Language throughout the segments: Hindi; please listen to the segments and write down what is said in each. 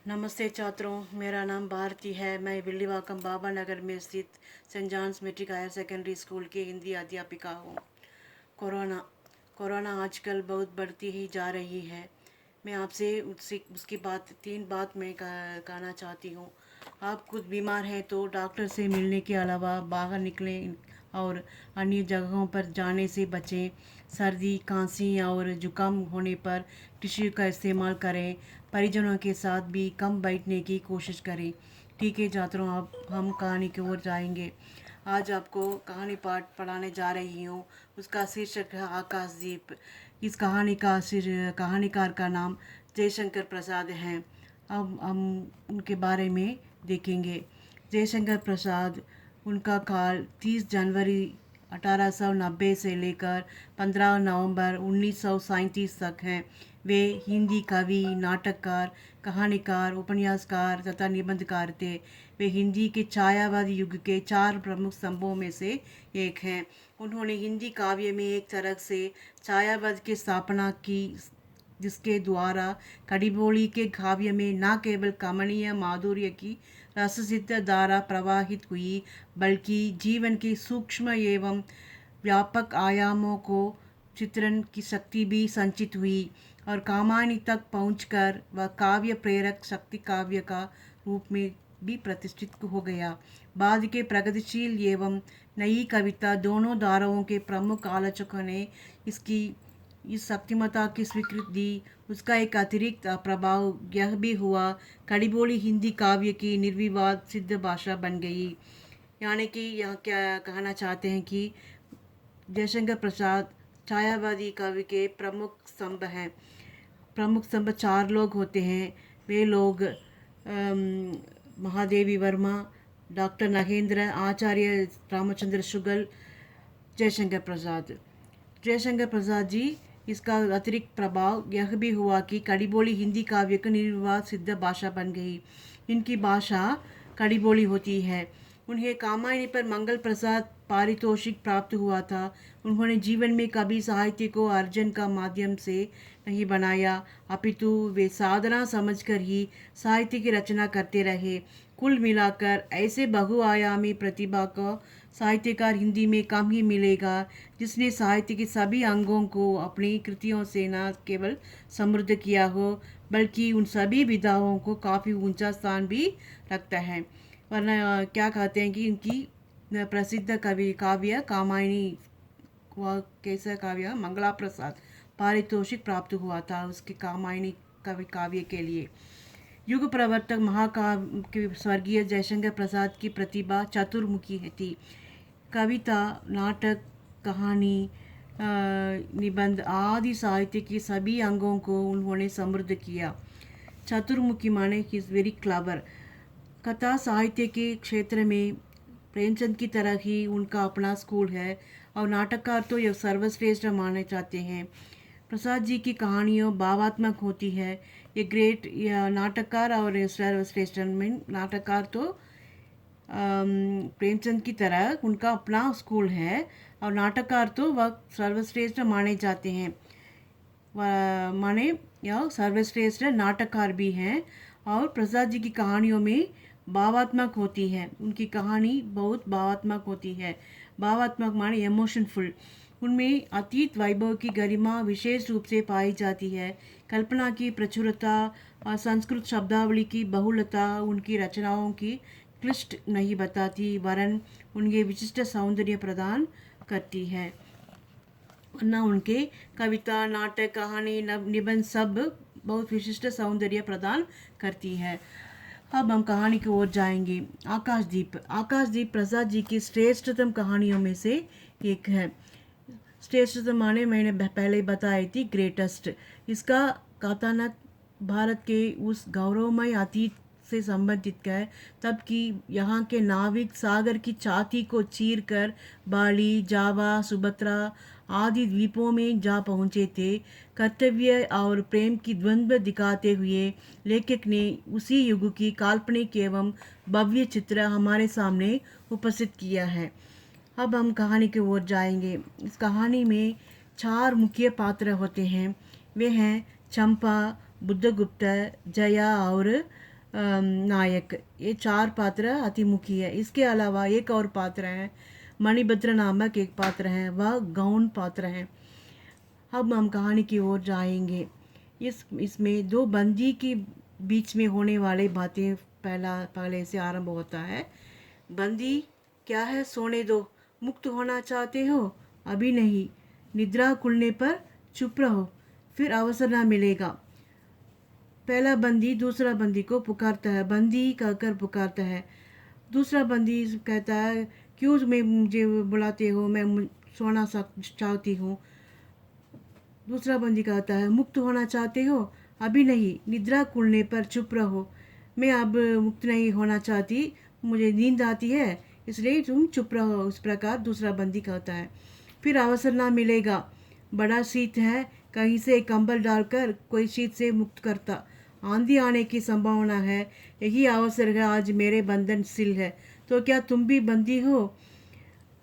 नमस्ते छात्रों, मेरा नाम भारती है। मैं विल्लीवाकम बाबा नगर में स्थित saint John's matric higher secondary school की हिंदी अध्यापिका हूँ। कोरोना कोरोना आजकल बहुत बढ़ती ही जा रही है। मैं आपसे उसकी तीन बात मैं कहना चाहती हूँ। आप खुद बीमार हैं तो डॉक्टर से मिलने के अलावा बाहर निकलें और अन्य जगहों पर जाने से बचें। सर्दी, खांसी और जुकाम होने पर टिश्यू का इस्तेमाल करें। परिजनों के साथ भी कम बैठने की कोशिश करें। ठीक है छात्रों, अब हम कहानी की ओर जाएंगे। आज आपको कहानी पाठ पढ़ाने जा रही हूँ। उसका शीर्षक है आकाशदीप। इस कहानीकार का नाम जयशंकर प्रसाद है। अब हम उनके बारे में देखेंगे। जयशंकर प्रसाद, उनका काल 30 जनवरी 1890 से लेकर 15 नवंबर 1937 तक है। वे हिंदी कवि, नाटककार, कहानीकार, उपन्यासकार तथा निबंधकार थे। वे हिंदी के छायावादी युग के 4 प्रमुख स्तंभों में से एक हैं। उन्होंने हिंदी काव्य में एक तरह से छायावाद की स्थापना की, जिसके द्वारा कड़िबोली के काव्य में न केवल कमनीय माधुर्य की रससिद्ध धारा प्रवाहित हुई, बल्कि जीवन के सूक्ष्म एवं व्यापक आयामों को चित्रण की शक्ति भी संचित हुई और कामायनी तक पहुंचकर वह काव्य प्रेरक शक्ति काव्य का रूप में भी प्रतिष्ठित हो गया। बाद के प्रगतिशील एवं नई कविता दोनों धाराओं के प्रमुख आलोचकों ने इस शक्तिमता की स्वीकृति दी। उसका एक अतिरिक्त प्रभाव यह भी हुआ, कड़िबोली हिंदी काव्य की निर्विवाद सिद्ध भाषा बन गई। यानी कि यह क्या कहना चाहते हैं कि जयशंकर प्रसाद छायावादी कवि के प्रमुख स्तंभ हैं। प्रमुख स्तंभ 4 लोग होते हैं। वे लोग महादेवी वर्मा, डॉक्टर नगेंद्र, आचार्य रामचंद्र शुगल, जयशंकर प्रसाद। जयशंकर प्रसाद जी, इसका अतिरिक्त प्रभाव यह भी हुआ कि कड़िबोली हिंदी काव्य की निर्विवाद सिद्ध भाषा बन गई। इनकी भाषा कड़िबोली होती है। उन्हें कामायनी पर मंगल प्रसाद पारितोषिक प्राप्त हुआ था। उन्होंने जीवन में कभी साहित्य को अर्जन का माध्यम से नहीं बनाया, अपितु वे साधना समझकर ही साहित्य की रचना करते रहे। कुल मिलाकर ऐसे बहुआयामी प्रतिभा को साहित्यकार हिंदी में कम ही मिलेगा, जिसने साहित्य के सभी अंगों को अपनी कृतियों से न केवल समृद्ध किया हो, बल्कि उन सभी विधाओं को काफ़ी ऊंचा स्थान भी रखता है। वरना क्या कहते हैं कि इनकी प्रसिद्ध कवि काव्य कामायनी, वह कैसा काव्य, मंगला प्रसाद पारितोषिक प्राप्त हुआ था उसके कामायनी कवि काव्य के लिए। युग प्रवर्तक महाकाव्य के स्वर्गीय जयशंकर प्रसाद की प्रतिभा चतुर्मुखी थी। कविता, नाटक, कहानी, निबंध आदि साहित्य के सभी अंगों को उन्होंने समृद्ध किया। चतुर्मुखी माने ही इज़ वेरी क्लवर। कथा साहित्य के क्षेत्र में प्रेमचंद की तरह ही उनका अपना स्कूल है और नाटककार तो यह सर्वश्रेष्ठ माने जाते हैं। प्रसाद जी की कहानियों भावात्मक होती है। ये ग्रेट नाटककार और सर्वश्रेष्ठ मीन नाटककार तो प्रेमचंद की तरह उनका अपना स्कूल है और नाटककार तो वह सर्वश्रेष्ठ माने जाते हैं। माने यह सर्वश्रेष्ठ नाटककार भी हैं। और प्रसाद जी की कहानियों में भावात्मक होती है। उनकी कहानी बहुत भावात्मक होती है। भावात्मक माने इमोशनफुल। उनमें अतीत वैभव की गरिमा विशेष रूप से पाई जाती है। कल्पना की प्रचुरता और संस्कृत शब्दावली की बहुलता उनकी रचनाओं की क्लिष्ट नहीं बताती, वरन उनके विशिष्ट सौंदर्य प्रदान करती है। वरना उनके कविता, नाटक, कहानी, निबंध सब बहुत विशिष्ट सौंदर्य प्रदान करती है। अब हम कहानी की ओर जाएंगे। आकाशदीप। आकाशदीप प्रसाद जी की श्रेष्ठतम कहानियों में से एक है। श्रेष्ठतम माने मैंने पहले बताई थी, ग्रेटेस्ट। इसका कथानक भारत के उस गौरवमय अतीत से संबंधित है, तब कि यहाँ के नाविक सागर की छाती को चीर कर बाली, जावा, सुबत्रा आदि द्वीपों में जा पहुँचे थे। कर्तव्य और प्रेम की द्वंद्व दिखाते हुए लेखक ने उसी युग की काल्पनिक एवं भव्य चित्र हमारे सामने उपस्थित किया है। अब हम कहानी की ओर जाएंगे। इस कहानी में 4 मुख्य पात्र होते हैं। वे हैं चंपा, बुद्धगुप्त, जया और नायक, ये 4 पात्र अति मुख्य है। इसके अलावा एक और पात्र है, मणिभद्र नामक एक पात्र है, वह गौण पात्र हैं। अब हम कहानी की ओर जाएंगे। इसमें दो बंदी के बीच में होने वाली बातें पहले से आरंभ होता है। बंदी, क्या है, सोने दो। मुक्त होना चाहते हो? अभी नहीं। निद्रा खुलने पर चुप रहो, फिर अवसर ना मिलेगा। पहला बंदी दूसरा बंदी को पुकारता है, बंदी कहकर पुकारता है। दूसरा बंदी कहता है, क्यों मुझे बुलाते हो, मैं सोना चाहती हूँ। दूसरा बंदी कहता है, मुक्त होना चाहते हो? अभी नहीं। निद्रा खुलने पर चुप रहो। मैं अब मुक्त नहीं होना चाहती, मुझे नींद आती है, इसलिए तुम चुप रहो। इस प्रकार दूसरा बंदी कहता है। फिर अवसर ना मिलेगा। बड़ा शीत है, कहीं से कंबल डालकर कोई शीत से मुक्त करता। आंधी आने की संभावना है, यही अवसर है। आज मेरे बंधन सिल है, तो क्या तुम भी बंदी हो?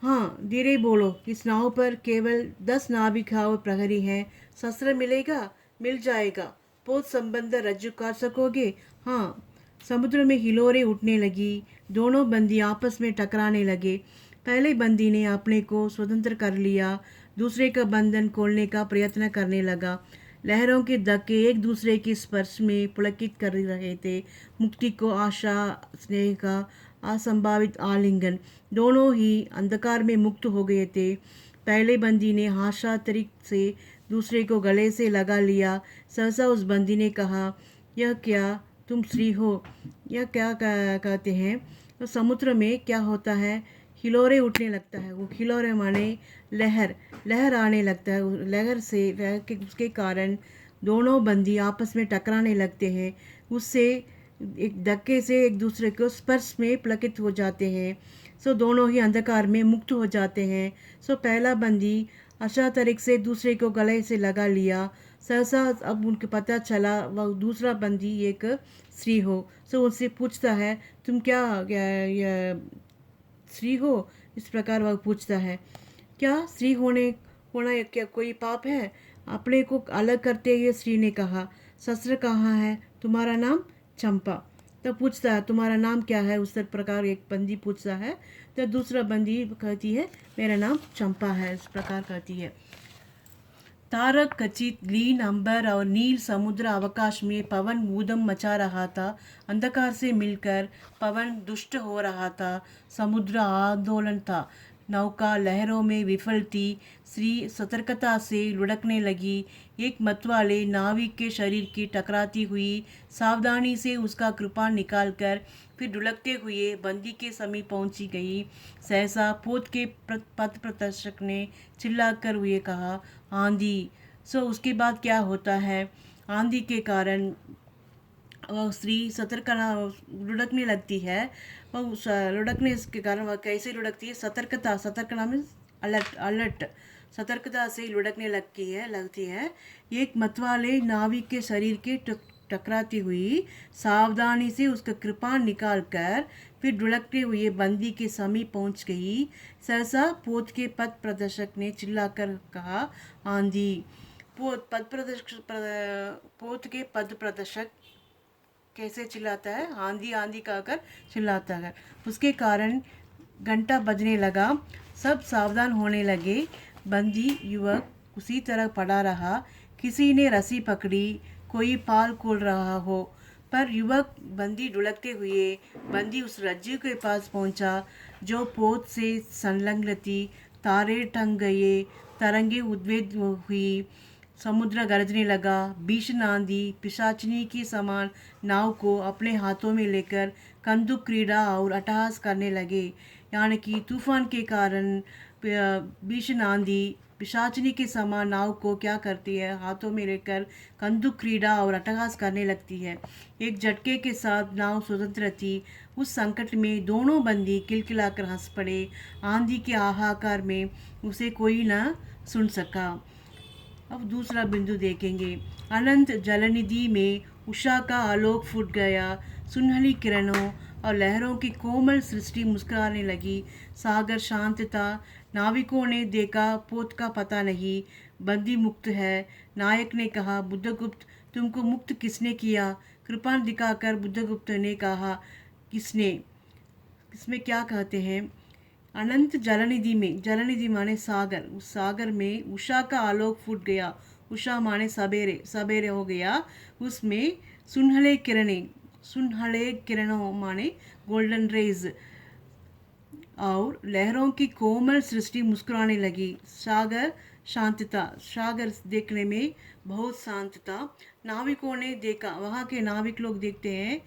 हाँ, धीरे बोलो। इस नाव पर केवल 10 नाविक और प्रहरी हैं। शस्त्र मिलेगा? मिल जाएगा। पोत संबंध रज्जु कर सकोगे? हाँ। समुद्र में हिलोरें उठने लगी। दोनों बंदी आपस में टकराने लगे। पहले बंदी ने अपने को स्वतंत्र कर लिया, दूसरे का बंधन खोलने का प्रयत्न करने लगा। लहरों के धक्के एक दूसरे के स्पर्श में पुलकित कर रहे थे। मुक्ति को आशा, स्नेह का असंभावित आलिंगन, दोनों ही अंधकार में मुक्त हो गए थे। पहले बंदी ने आशा तरीक से दूसरे को गले से लगा लिया। सहसा उस बंदी ने कहा, यह क्या, तुम स्त्री हो? यह क्या कहते हैं? तो समुद्र में क्या होता है? हिलोरे उठने लगता है। वो हिलोरे माने लहर, लहर आने लगता है। लहर के उसके कारण दोनों बंदी आपस में टकराने लगते हैं। उससे एक धक्के से एक दूसरे को स्पर्श में पुलकित हो जाते हैं। सो दोनों ही अंधकार में मुक्त हो जाते हैं। सो पहला बंदी आशा तरीक से दूसरे को गले से लगा लिया। सहसा अब उनको पता चला वह दूसरा बंदी एक स्त्री हो। सो उससे पूछता है, तुम क्या स्त्री हो? इस प्रकार वह पूछता है। क्या स्त्री होना क्या कोई पाप है? अपने को अलग करते हुए स्त्री ने कहा, शस्त्र कहाँ है? तुम्हारा नाम? चंपा। तो पूछता है, तुम्हारा नाम क्या है? उस प्रकार एक बंदी पूछता है। तो दूसरा बंदी कहती है, मेरा नाम चंपा है। इस प्रकार कहती है। तारक खचित ग्रीन अंबर और नील समुद्र अवकाश में पवन ऊधम मचा रहा था। अंधकार से मिलकर पवन दुष्ट हो रहा था। समुद्र आंदोलन था। नौका लहरों में विफल थी। स्त्री सतर्कता से लुढ़कने लगी। एक मतवाले नाविक के शरीर की टकराती हुई सावधानी से उसका कृपाण निकालकर फिर ढुलकते हुए बंदी के समीप पहुंची गई। सहसा पोत के पथ प्रदर्शक ने चिल्लाकर हुए कहा, आंधी। सो उसके बाद क्या होता है? आंधी के कारण वह स्त्री सतर्कता लुढ़कने लगती है। वह लुढ़कने के कारण वह कैसे लुढ़कती है? सतर्कता में अलर्ट, अलर्ट, सतर्कता से लुढ़कने लगती है। एक मतवाले नाविक के शरीर के टकराती हुई सावधानी से उसका कृपाण निकालकर फिर ढुलकते हुए बंदी के समीप पहुंच गई। सहसा पोत के पथ प्रदर्शक ने चिल्लाकर कहा, आंधी। पोत के पद प्रदर्शक कैसे चिल्लाता है? आंधी आंधी कहकर चिल्लाता है। उसके कारण घंटा बजने लगा। सब सावधान होने लगे। बंदी युवक उसी तरह पड़ा रहा। किसी ने रस्सी पकड़ी, कोई पाल खोल रहा हो, पर युवक बंदी ढुलकते हुए बंदी उस रज्जू के पास पहुंचा जो पोत से संलग्न थी। तारे टंग गए, तरंगे उद्वेग हुई, समुद्र गरजने लगा। भीषण आंधी पिशाचिनी की समान नाव को अपने हाथों में लेकर कंदुक क्रीड़ा और अट्टहास करने लगे। यानी कि तूफान के कारण भीषण आंधी पिशाचिनी के समान नाव को क्या करती है? हाथों में लेकर कंदुक क्रीड़ा और अट्टहास करने लगती है। एक झटके के साथ नाव स्वतंत्र थी। उस संकट में दोनों बंदी किलकिलाकर हंस पड़े। आंधी के हाहाकार में उसे कोई न सुन सका। अब दूसरा बिंदु देखेंगे। अनंत जलनिधि में उषा का आलोक फूट गया। सुनहली किरणों और लहरों की कोमल सृष्टि मुस्कुराने लगी। सागर शांत था। नाविकों ने देखा, पोत का पता नहीं, बंदी मुक्त है। नायक ने कहा, बुद्धगुप्त, तुमको मुक्त किसने किया? कृपाण दिखाकर बुद्धगुप्त ने कहा, किसने, इसमें क्या कहते हैं, अनंत जलनिधि में, जलनिधि माने सागर, उस सागर में उषा का आलोक फूट गया। उषा माने सवेरे, सवेरे हो गया। उसमें सुनहले किरणें, सुनहले किरणों माने गोल्डन रेज, और लहरों की कोमल सृष्टि मुस्कुराने लगी। सागर शांतता, सागर देखने में बहुत शांत था। नाविकों ने देखा, वहाँ के नाविक लोग देखते हैं,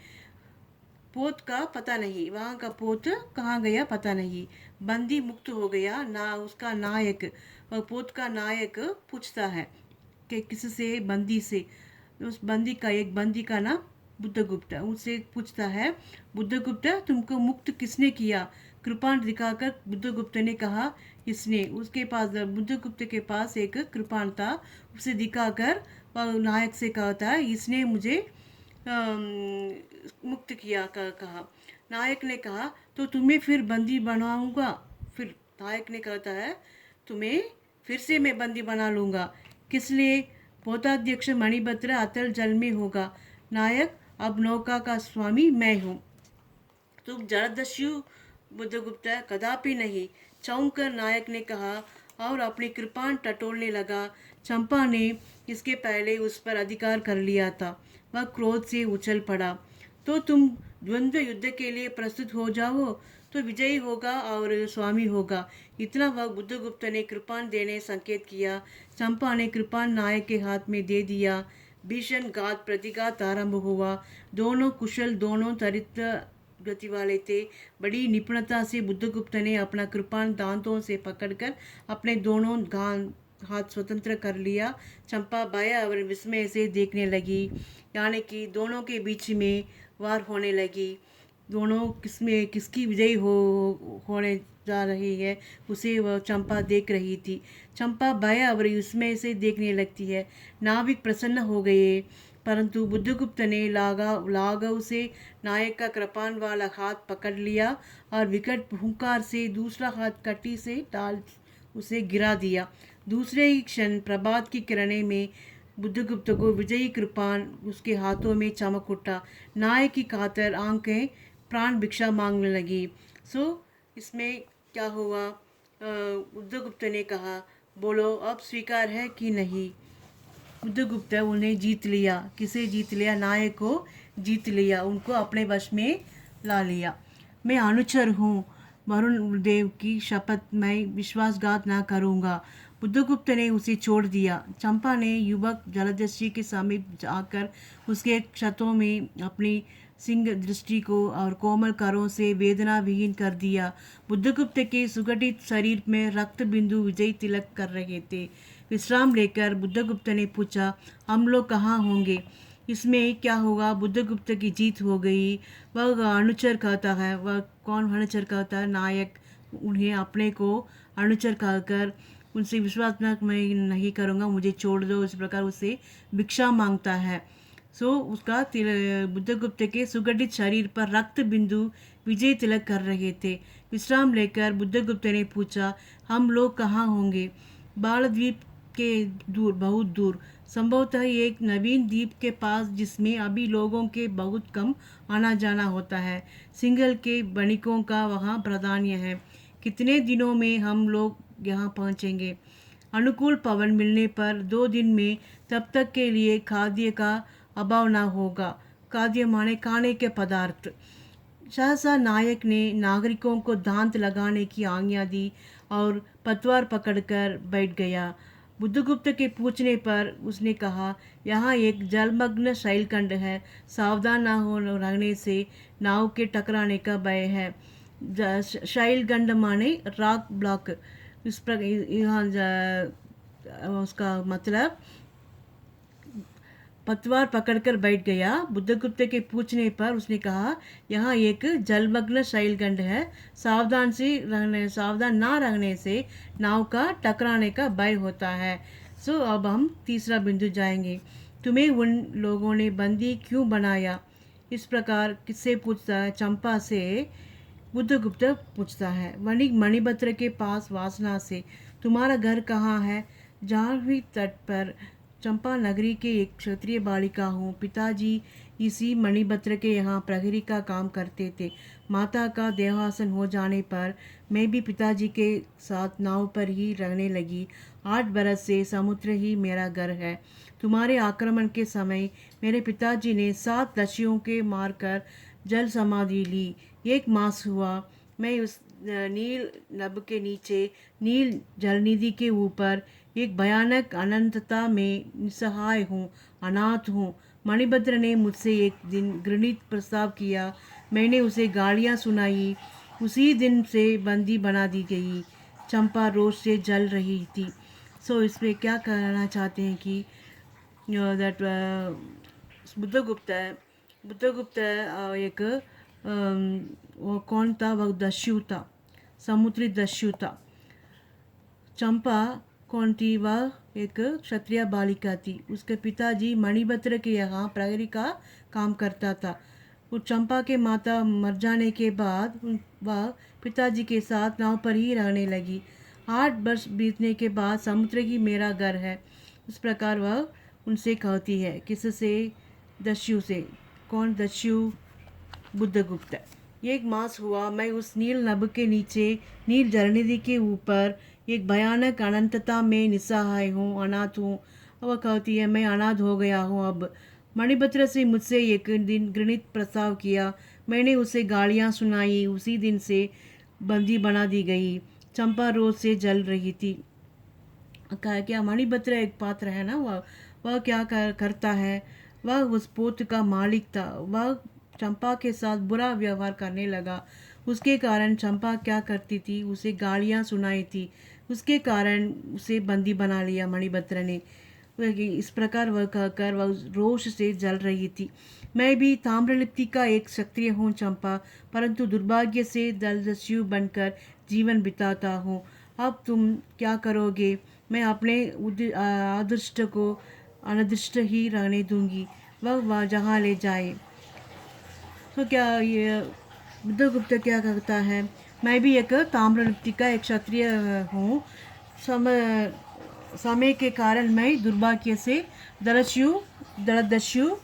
पोत का पता नहीं, वहाँ का पोत कहाँ गया पता नहीं। बंदी मुक्त हो गया ना, उसका नायक, पोत का नायक पूछता है कि किससे, बंदी से। उस बंदी का, एक बंदी का नाम बुद्धगुप्त, उससे पूछता है, बुद्धगुप्त तुमको मुक्त किसने किया? कृपाण दिखाकर बुद्धगुप्त ने कहा, इसने। उसके पास, बुद्धगुप्त के पास एक कृपाण था, उसे दिखाकर वह नायक से कहता है, इसने मुझे मुक्त किया कहा। नायक ने कहा, तो तुम्हें फिर बंदी बनाऊंगा। फिर नायक ने कहता है, तुम्हें फिर से मैं बंदी बना लूँगा। किस लिए? पोताध्यक्ष मणिभद्र अतल जल में होगा। नायक, अब नौका का स्वामी मैं हूँ। तुम जलदस्यु? बुद्धगुप्त, कदापि नहीं, चौंक कर नायक ने कहा, और अपनी कृपाण टटोलने लगा। चंपा ने इसके पहले उस पर अधिकार कर लिया था। वह क्रोध से उछल पड़ा। तो तुम द्वंद्व युद्ध के लिए प्रस्तुत हो जाओ, तो विजयी होगा और स्वामी होगा। इतना वह बुद्धगुप्त ने कृपाण देने संकेत किया। चंपा ने कृपाण नायक के हाथ में दे दिया। भीषण घात प्रतिघात आरंभ हुआ। दोनों कुशल, दोनों त्वरित गति वाले थे। बड़ी निपुणता से बुद्धगुप्त ने अपना कृपाण दांतों से पकड़कर अपने दोनों हाथ स्वतंत्र कर लिया। चंपा भय और विस्मय से देखने लगी, यानी कि दोनों के बीच में वार होने लगी। दोनों किसमें किसकी विजयी होने जा रही है, उसे वह चंपा देख रही थी। चंपा भय और विस्मय से देखने लगती है। नाविक प्रसन्न हो गए, परंतु बुद्धगुप्त ने लाघव से नायक का कृपाण वाला हाथ पकड़ लिया और विकट हुंकार से दूसरा हाथ कटी से डाल उसे गिरा दिया। दूसरे ही क्षण प्रभात की किरणें में बुद्धगुप्त को विजयी कृपाण उसके हाथों में चमक उठा। नायक की कातर आंखें प्राण भिक्षा मांगने लगी। इसमें क्या हुआ? बुद्धगुप्त ने कहा, बोलो अब स्वीकार है कि नहीं? बुद्धगुप्त उन्हें जीत लिया। किसे जीत लिया? नायक को जीत लिया, उनको अपने वश में ला लिया। मैं अनुचर हूँ, वरुण देव की शपथ, मैं विश्वासघात ना करूँगा। बुद्धगुप्त ने उसे छोड़ दिया। चंपा ने युवक जलदस्यु के समीप जाकर उसके क्षतों में अपनी सिंह दृष्टि को और कोमल करों से वेदना विहीन कर दिया। बुद्धगुप्त के सुगठित शरीर में रक्त बिंदु विजय तिलक कर रहे थे। विश्राम लेकर बुद्धगुप्त ने पूछा, हम लोग कहाँ होंगे? इसमें क्या होगा? बुद्धगुप्त की जीत हो गई। वह अनुचर कहता है। वह कौन अनुचर कहता है? नायक उन्हें अपने को अनुचर कहकर उनसे विश्वास मैं नहीं करूँगा, मुझे छोड़ दो, इस प्रकार उससे भिक्षा मांगता है। उसका बुद्धगुप्त के सुगठित शरीर पर रक्त बिंदु विजय तिलक कर रहे थे। विश्राम लेकर बुद्धगुप्त ने पूछा, हम लोग कहाँ होंगे? बालद्वीप के दूर, बहुत दूर, संभवतः एक नवीन द्वीप के पास, जिसमें अभी लोगों के बहुत कम आना जाना होता है। सिंघल के वणिकों का वहाँ प्राधान्य है। कितने दिनों में हम लोग यहाँ पहुँचेंगे? अनुकूल पवन मिलने पर 2 दिन में, तब तक के लिए खाद्य का अभाव न होगा। खाद्य माने खाने के पदार्थ। सहसा नायक ने नागरिकों को दांत लगाने की आज्ञा दी और पतवार पकड़कर बैठ गया। बुद्धगुप्त के पूछने पर उसने कहा, यहाँ एक जलमग्न शैलखंड है, सावधान न हो रहने से नाव के टकराने का भय है। शैलखंड माने रॉक ब्लॉक। इस पर यहाँ उसका मतलब पतवार पकड़कर बैठ गया। बुद्धगुप्त के पूछने पर उसने कहा, यहाँ एक जलमग्न शैलखंड है, सावधान ना रहने से नाव का टकराने का भय होता है। अब हम तीसरा बिंदु जाएंगे। तुम्हें उन लोगों ने बंदी क्यों बनाया? इस प्रकार किससे पूछता है? चंपा से बुद्धगुप्त पूछता है। मणिभद्र के पास वासना से। तुम्हारा घर कहाँ है? जाह्नवी तट पर, चंपा नगरी के एक क्षत्रिय बालिका हूँ। पिताजी इसी मणिभद्र के यहाँ प्रहरी का काम करते थे। माता का देहासन हो जाने पर मैं भी पिताजी के साथ नाव पर ही रहने लगी। 8 बरस से समुद्र ही मेरा घर है। तुम्हारे आक्रमण के समय मेरे पिताजी ने 7 दस्युओं के मारकर जल समाधि ली। 1 मास हुआ मैं उस नील नभ के नीचे नील जलनिधि के ऊपर एक भयानक अनंतता में निस्सहाय हूँ, अनाथ हूँ। मणिभद्र ने मुझसे एक दिन घृणित प्रस्ताव किया। मैंने उसे गालियाँ सुनाई। उसी दिन से बंदी बना दी गई। चंपा रोष से जल रही थी। सो इसमें क्या कहना चाहते हैं कि दैट बुद्धगुप्त एक वो कौन था, वह दस्यु था, समुद्री दस्यु था। चंपा कौन थी, वह एक क्षत्रिय बालिका थी। उसके पिताजी मणिभद्र के यहाँ प्रहरी का काम करता था। वो चंपा के माता मर जाने के बाद वह पिताजी के साथ नाव पर ही रहने लगी। 8 वर्ष बीतने के बाद समुद्र ही मेरा घर है, उस प्रकार वह उनसे कहती है। किससे? दस्यु से। कौन दस्यु? बुद्धगुप्त। 1 मास हुआ मैं उस नील नभ के नीचे नील जलनिधि के ऊपर एक भयानक अनंतता में निस्सहाय हूँ, अनाथ हूँ। वह कहती है मैं अनाथ हो गया हूँ अब। मणिभद्र से मुझसे एक दिन घृणित प्रस्ताव किया। मैंने उसे गालियाँ सुनाई। उसी दिन से बंदी बना दी गई। चंपा रोज से जल रही थी। क्या मणिभद्र एक पात्र है ना, वह क्या करता है, वह उस पोत का मालिक था। वह चंपा के साथ बुरा व्यवहार करने लगा। उसके कारण चंपा क्या करती थी, उसे गालियाँ सुनाई थी। उसके कारण उसे बंदी बना लिया मणिभद्र ने। इस प्रकार वह कहकर वह रोष से जल रही थी। मैं भी ताम्रलिप्ति का एक क्षत्रिय हूँ चंपा, परंतु दुर्भाग्य से दस्यु बनकर जीवन बिताता हूँ। अब तुम क्या करोगे? मैं अपने अदृष्ट को अनदृष्ट ही रहने दूंगी, वह जहाँ ले जाए। तो क्या ये बुद्धगुप्त क्या कहता है? मैं भी एक ताम्रलिप्ति का एक क्षत्रिय हूँ। समय के कारण मैं दुर्भाग्य से दस्यु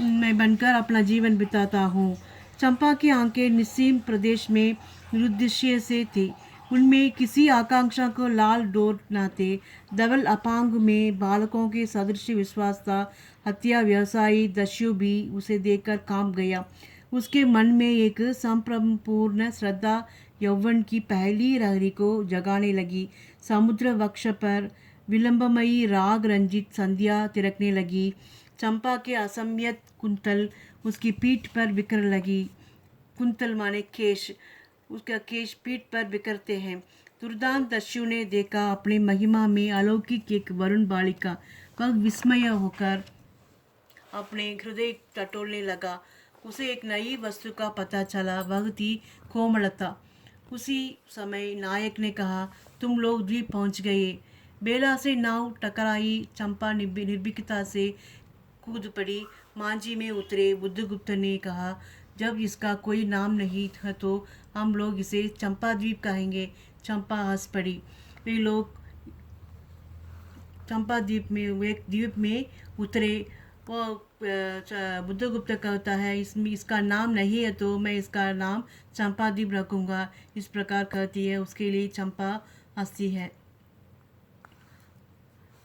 मैं बनकर अपना जीवन बिताता हूँ। चंपा की आंखें निस्सीम प्रदेश में निरुद्देश्य से थी। उनमें किसी आकांक्षा को लाल डोर न थे। धवल अपांग में बालकों के सदृश विश्वास था। हत्या व्यवसायी दस्यु भी उसे देखकर कांप गया। उसके मन में एक संपूर्ण श्रद्धा यौवन की पहली लहरी को जगाने लगी। समुद्र वक्ष पर विलंबमयी राग रंजित संध्या तिरकने लगी। चंपा के असम्यत कुंतल उसकी पीठ पर बिखर लगी। कुंतल माने केश, उसका केश पीठ पर बिखरते हैं। दुर्दांत दस्यु ने देखा अपनी महिमा में अलौकिक एक वरुण बालिका। वह विस्मय होकर अपने हृदय टटोलने लगा। उसे एक नई वस्तु का पता चला, वह थी कोमलता। उसी समय नायक ने कहा, तुम लोग द्वीप पहुंच गए। बेला से नाव टकराई। चंपा निर्भीकता से कूद पड़ी। मांझी में उतरे। बुद्धगुप्त ने कहा, जब इसका कोई नाम नहीं था तो हम लोग इसे चंपा द्वीप कहेंगे। चंपा हंस पड़ी। वे लोग चंपा द्वीप में उतरे। वो बुद्धगुप्त कहता है, इसमें इसका नाम नहीं है तो मैं इसका नाम चंपा द्वीप रखूँगा। इस प्रकार कहती है। उसके लिए चंपा हंसती है।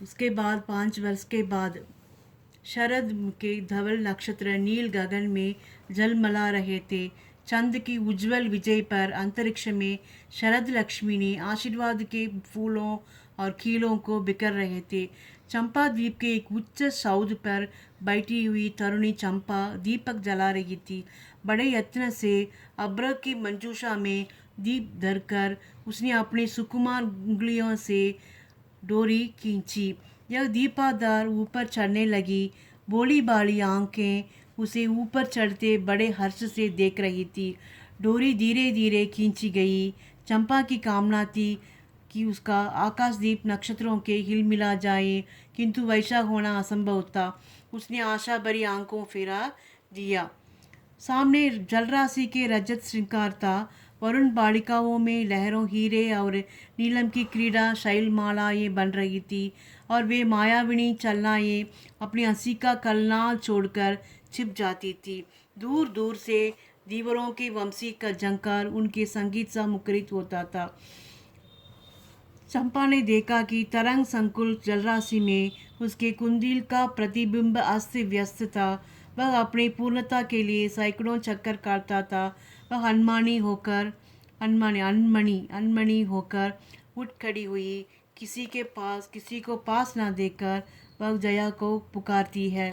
उसके बाद 5 वर्ष के बाद शरद के धवल नक्षत्र नील गगन में जलमला रहे थे। चंद्र की उज्जवल विजय पर अंतरिक्ष में शरद लक्ष्मी ने आशीर्वाद के फूलों और खीलों को बिखर रहे थे। चंपा द्वीप के एक उच्च सौध पर बैठी हुई तरुणी चंपा दीपक जला रही थी। बड़े यत्न से अब्र की मंजूषा में दीप धरकर उसने अपनी सुकुमार उंगलियों से डोरी खींची। यह दीपाधार ऊपर चढ़ने लगी। भोली भाली आंखें उसे ऊपर चढ़ते बड़े हर्ष से देख रही थी। डोरी धीरे धीरे खींची गई। चंपा की कामना थी कि उसका आकाशदीप नक्षत्रों के हिलमिला जाए, किंतु वैसा होना असंभव था। उसने आशा भरी आंखों फेरा दिया। सामने जलराशि के रजत श्रृंगार था। वरुण बालिकाओं में लहरों, हीरे और नीलम की क्रीड़ा शैलमालाएं बन रही थी और वे मायाविनी चलनाएं अपनी हंसी का कलनाल छोड़कर छिप जाती थी। दूर दूर से दीवारों की वंशी का झंकार उनके संगीत सा मुखरित होता था। चंपा ने देखा कि तरंग संकुल जलराशि में उसके कुंदील का प्रतिबिंब अस्त व्यस्त था। वह अपनी पूर्णता के लिए सैकड़ों चक्कर काटता था। वह अनमनी होकर उठ खड़ी हुई। किसी को पास न देखकर वह जया को पुकारती है।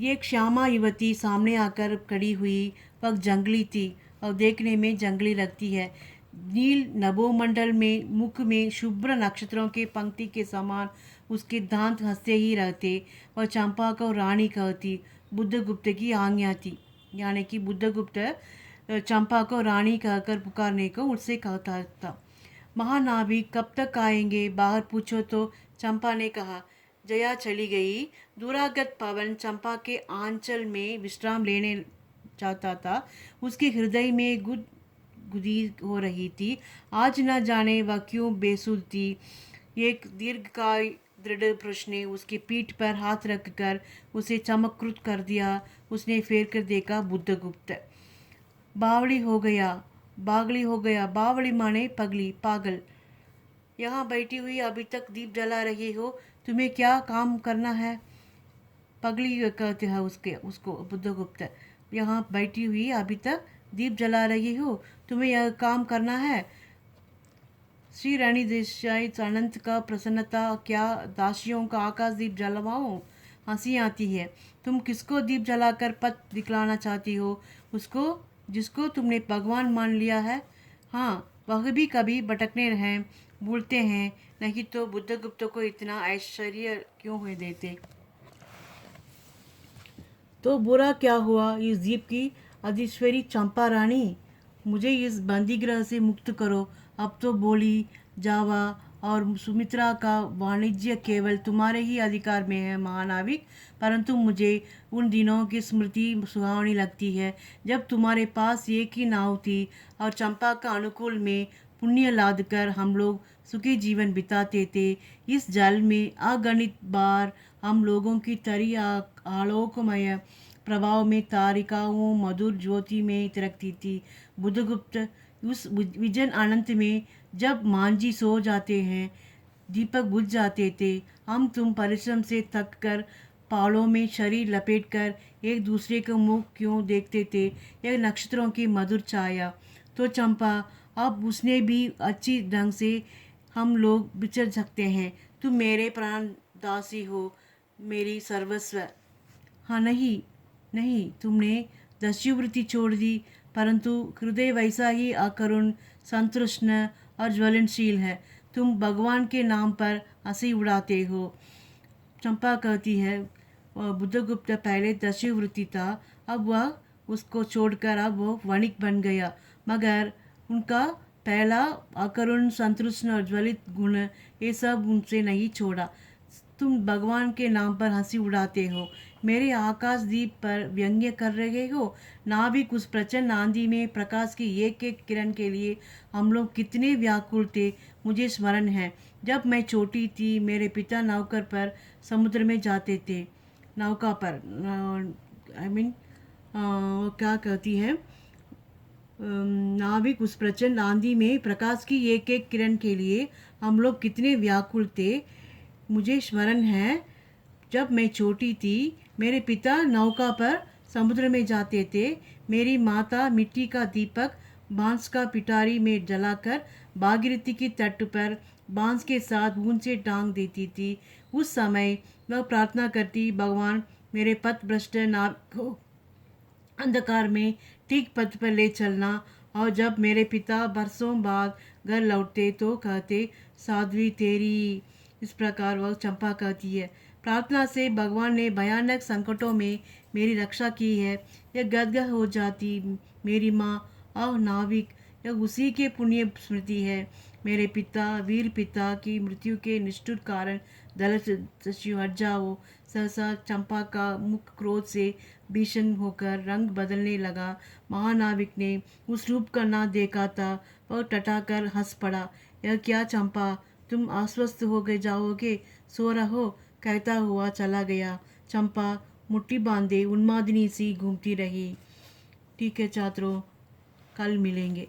एक श्यामा युवती सामने आकर खड़ी हुई। वह जंगली थी और देखने में जंगली लगती है। नील नभोमंडल में मुख में शुभ्र नक्षत्रों के पंक्ति के समान उसके दांत हंसते ही रहते। वह चंपा को रानी कहती। बुद्धगुप्त की आज्ञा थी, यानी कि बुद्धगुप्त चंपा को रानी कहकर पुकारने को उससे कहता था। महानाविक कब तक आएंगे, बाहर पूछो तो, चंपा ने कहा। जया चली गई। दूरागत पवन चंपा के आंचल में विश्राम लेने चाहता था। उसके हृदय में गुदी हो रही थी। आज न जाने वह क्यों बेसुध थी। एक दीर्घकाय दृढ़ पुरुष ने उसकी पीठ पर हाथ रखकर उसे चमत्कृत कर दिया। उसने फेर कर देखा। बुद्धगुप्त। बावली हो गया। बावली माने पगली, पागल। यहाँ बैठी हुई अभी तक दीप जला रही हो, तुम्हें क्या काम करना है? पगली कहते हैं उसको बुद्धगुप्त। यहाँ बैठी हुई अभी तक दीप जला रही हो, तुम्हें यह काम करना है? श्री रानी देसाई अनंत का प्रसन्नता, क्या दासियों का आकाश दीप जलवाऊं? हंसी आती है। तुम किसको दीप जलाकर पथ दिखलाना चाहती हो? उसको जिसको तुमने भगवान मान लिया है। हाँ, वह भी कभी भटकने हैं, भूलते हैं। नहीं तो बुद्धगुप्त को इतना ऐश्वर्य क्यों हुए देते? तो बुरा क्या हुआ इस द्वीप की अधीश्वरी चंपा रानी? मुझे इस बंदीगृह से मुक्त करो। अब तो बोली, जावा और सुमित्रा का वाणिज्य केवल तुम्हारे ही अधिकार में है महानाविक। परंतु मुझे उन दिनों की स्मृति सुहावनी लगती है जब तुम्हारे पास एक ही नाव थी और चंपा का अनुकूल में पुण्य लाद कर हम लोग सुखी जीवन बिताते थे। इस जल में अगणित बार हम लोगों की तरी आलोकमय प्रभाव में तारिकाओं मधुर ज्योति में तिरकती थी। बुद्धगुप्त, उस विजन अनंत में जब मांझी सो जाते हैं, दीपक बुझ जाते थे, हम तुम परिश्रम से थक कर पालों में शरीर लपेटकर एक दूसरे को मुख क्यों देखते थे, यह नक्षत्रों की मधुर छाया। तो चंपा, अब उसने भी अच्छी ढंग से हम लोग बिछड़ सकते हैं। तुम मेरे प्राण दासी हो, मेरी सर्वस्व। हाँ, नहीं, तुमने दस्युवृत्ति छोड़ दी, परंतु हृदय वैसा ही अकरुण, संतृष्ण और ज्वलनशील है। तुम भगवान के नाम पर हंसी उड़ाते हो। चंपा कहती है, बुद्धगुप्त पहले दस्युवृत्ति था, अब वह उसको छोड़कर अब वो वणिक बन गया, मगर उनका पहला अकरुण, संतृष्ण और ज्वलित गुण, ये सब उनसे नहीं छोड़ा। तुम भगवान के नाम पर हंसी उड़ाते हो, मेरे आकाशदीप पर व्यंग्य कर रहे हो। नाभिक उस प्रचंड आंधी में प्रकाश की एक एक किरण के लिए हम लोग कितने व्याकुल थे, मुझे स्मरण है। जब मैं छोटी थी, मेरे पिता नौकर पर समुद्र में जाते थे। नौका पर क्या कहती है, नाविक उस प्रचंड आंधी में प्रकाश की एक एक किरण के लिए हम लोग कितने व्याकुल थे, मुझे स्मरण है। जब मैं छोटी थी, मेरे पिता नौका पर समुद्र में जाते थे। मेरी माता मिट्टी का दीपक बांस का पिटारी में जलाकर भागीरथी की तट पर बांस के साथ ऊन से टांग देती थी। उस समय वह प्रार्थना करती, भगवान मेरे पथ भ्रष्ट नाविक को अंधकार में ठीक पथ पर ले चलना। और जब मेरे पिता बरसों बाद घर लौटते तो कहते, साध्वी तेरी। इस प्रकार वह चंपा कहती है, प्रार्थना से भगवान ने भयानक संकटों में मेरी रक्षा की है। यह गदगद हो जाती मेरी माँ। और नाविक, यह उसी के पुण्य स्मृति है। मेरे पिता, वीर पिता की मृत्यु के निष्ठुर कारण दलत दस्यु हट जाओ। सहसा चंपा का मुख क्रोध से भीषण होकर रंग बदलने लगा। महानाविक ने उस रूप का ना देखा था, वह टटाकर हंस पड़ा। यह क्या चंपा, तुम अस्वस्थ हो गए जाओगे, सो रहो, कहता हुआ चला गया। चंपा मुट्ठी बांधे उन्मादिनी सी घूमती रही। ठीक है छात्रों, कल मिलेंगे।